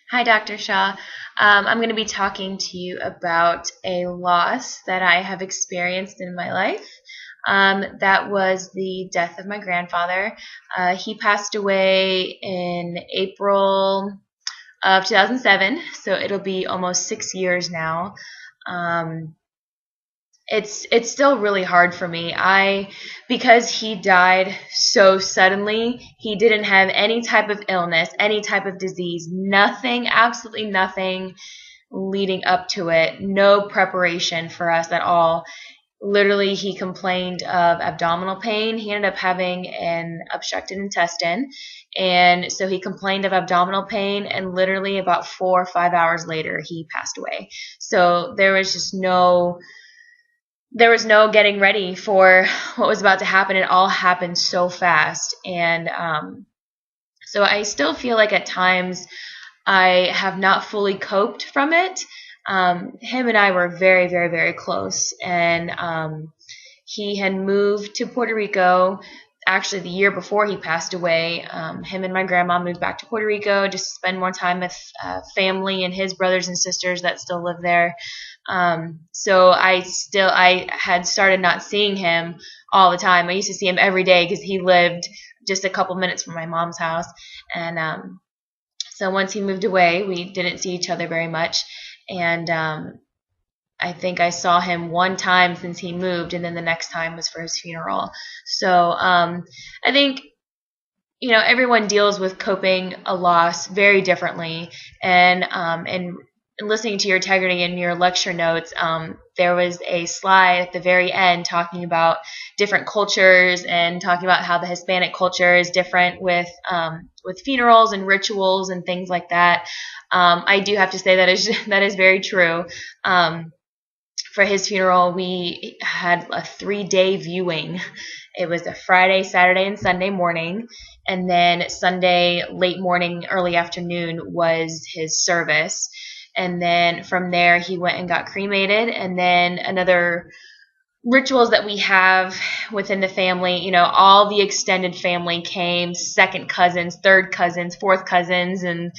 Hi, Dr. Shaw. I'm going to be talking to you about a loss that I have experienced in my life. That was the death of my grandfather. He passed away in April of 2007, so it'll be almost 6 years now. Um, it's still really hard for me. Because he died so suddenly, he didn't have any type of illness, any type of disease, nothing, absolutely nothing leading up to it, no preparation for us at all. Literally, he complained of abdominal pain. He ended up having an obstructed intestine, and so he complained of abdominal pain, and literally about 4 or 5 hours later he passed away. So there was no getting ready for what was about to happen. It all happened so fast. And so I still feel like at times I have not fully coped from it. Him and I were very, very, very close. And he had moved to Puerto Rico actually the year before he passed away. Him and my grandma moved back to Puerto Rico just to spend more time with family and his brothers and sisters that still live there. So I had started not seeing him all the time. I used to see him every day because he lived just a couple minutes from my mom's house. And so once he moved away, we didn't see each other very much. And I think I saw him one time since he moved, and then the next time was for his funeral. So I think everyone deals with coping a loss very differently, and listening to your integrity in your lecture notes, there was a slide at the very end talking about different cultures and talking about how the Hispanic culture is different with funerals and rituals and things like that. I do have to say that is very true. For his funeral, we had a 3-day viewing. It was a Friday, Saturday, and Sunday morning. And then Sunday, late morning, early afternoon was his service. And then from there, he went and got cremated. And then another rituals that we have within the family, all the extended family came, second cousins, third cousins, fourth cousins, and,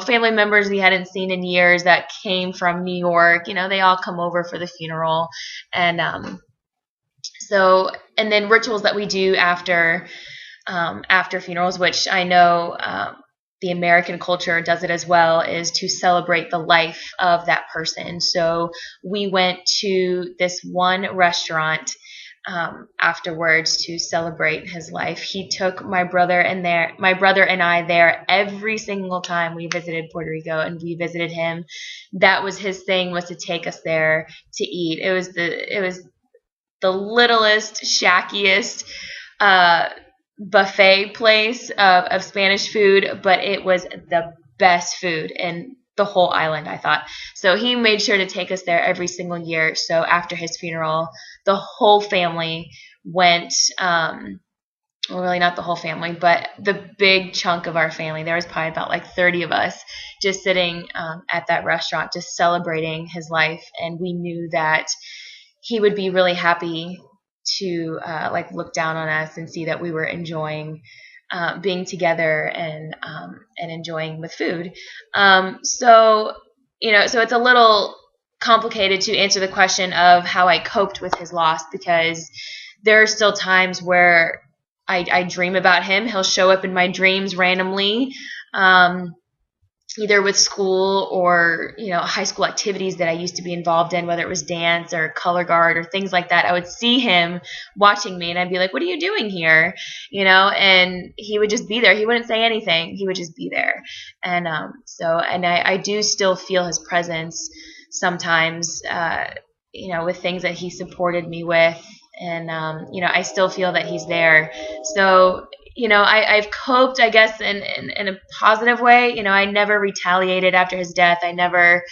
family members we hadn't seen in years that came from New York, they all come over for the funeral. And and then rituals that we do after funerals, which I know the American culture does it as well, is to celebrate the life of that person. So we went to this one restaurant afterwards to celebrate his life. He took my brother and I there every single time we visited Puerto Rico, and we visited him. That was his thing, was to take us there to eat. It was the littlest, shackiest buffet place of Spanish food, but it was the best food in the whole island, I thought. So he made sure to take us there every single year. So after his funeral, the whole family went, well, really not the whole family, but the big chunk of our family. There was probably about like 30 of us just sitting at that restaurant, just celebrating his life. And we knew that he would be really happy to look down on us and see that we were enjoying being together and enjoying with food. So it's a little complicated to answer the question of how I coped with his loss, because there are still times where I dream about him. He'll show up in my dreams randomly. Either with school or, high school activities that I used to be involved in, whether it was dance or color guard or things like that. I would see him watching me and I'd be like, what are you doing here? And he would just be there. He wouldn't say anything. He would just be there. And I do still feel his presence sometimes, with things that he supported me with. And, I still feel that he's there. So, I've coped, I guess, in a positive way. I never retaliated after his death. I never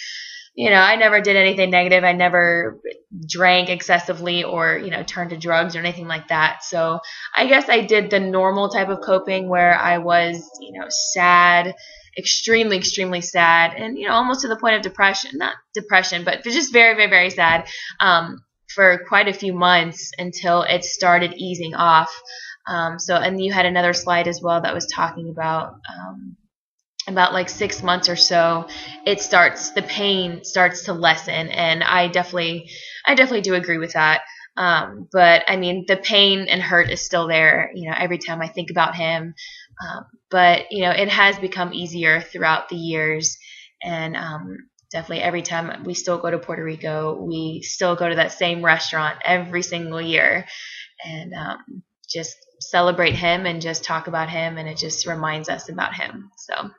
did anything negative. I never drank excessively or, turned to drugs or anything like that. So I guess I did the normal type of coping where I was, sad, extremely, extremely sad, and, almost to the point of depression, not depression, but just very, very, very sad, for quite a few months until it started easing off. And you had another slide as well that was talking about about like 6 months or so, the pain starts to lessen, and I definitely do agree with that. But I mean, the pain and hurt is still there, every time I think about him. But it has become easier throughout the years, and definitely every time we still go to Puerto Rico, we still go to that same restaurant every single year, and just celebrate him and just talk about him, and it just reminds us about him. So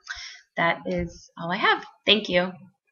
that is all I have. Thank you.